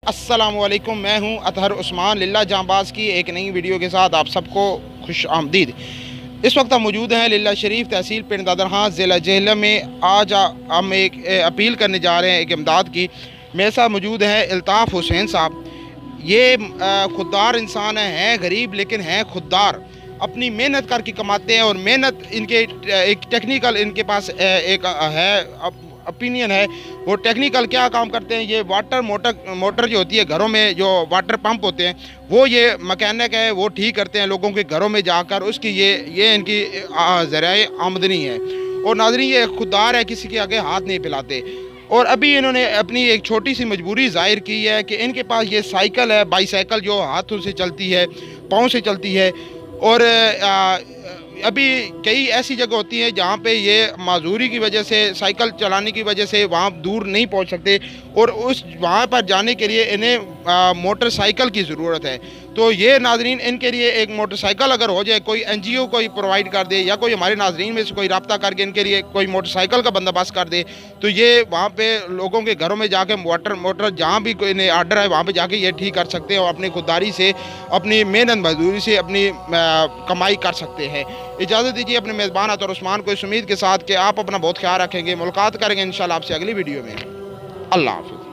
अस्सलामुअलैकुम, मैं हूं अतहर उस्मान लिल्ला जांबाज की एक नई वीडियो के साथ आप सबको खुश आमदीद। इस वक्त हम मौजूद हैं लिल्ला शरीफ तहसील पिंड दादरहां ज़िला जेहलम में। आज हम एक अपील करने जा रहे हैं एक इमदाद की। मेरे साथ मौजूद हैं इल्ताफ़ हुसैन साहब। ये खुददार इंसान हैं, गरीब लेकिन हैं खुददार, अपनी मेहनत करके कमाते हैं और मेहनत इनके एक टेक्निकल इनके पास एक है ओपिनियन है। वो टेक्निकल क्या काम करते हैं, ये वाटर मोटर जो होती है घरों में, जो वाटर पंप होते हैं, वो ये मैकेनिक है, वो ठीक करते हैं लोगों के घरों में जाकर। उसकी ये इनकी ज़रिए आमदनी है। और नाज़रीन, ये खुददार है, किसी के आगे हाथ नहीं फैलाते। और अभी इन्होंने अपनी एक छोटी सी मजबूरी ज़ाहिर की है कि इनके पास ये साइकिल है, बाईसाइकिल, जो हाथों से चलती है, पाँव से चलती है। और अभी कई ऐसी जगह होती हैं जहाँ पे ये माजूरी की वजह से, साइकिल चलाने की वजह से वहाँ दूर नहीं पहुँच सकते, और वहाँ पर जाने के लिए इन्हें मोटरसाइकिल की ज़रूरत है। तो ये नाजरीन, इनके लिए एक मोटरसाइकिल अगर हो जाए, कोई NGO कोई प्रोवाइड कर दे, या कोई हमारे नाजरीन में से कोई रब्ता करके इनके लिए कोई मोटरसाइकिल का बंदोबस्त कर दे, तो ये वहाँ पे लोगों के घरों में जाके मोटर जहाँ भी कोई इन्हें आर्डर है वहाँ पे जाके ये ठीक कर सकते हैं, और अपनी खुददारी से, अपनी मेहनत मजदूरी से अपनी कमाई कर सकते हैं। इजाज़त दीजिए अपने मेज़बान अतहर उस्मान को इस उम्मीद के साथ कि आप अपना बहुत ख्याल रखेंगे। मुलाकात करेंगे इंशाल्लाह आपसे अगली वीडियो में। अल्लाह हाफ़िज़।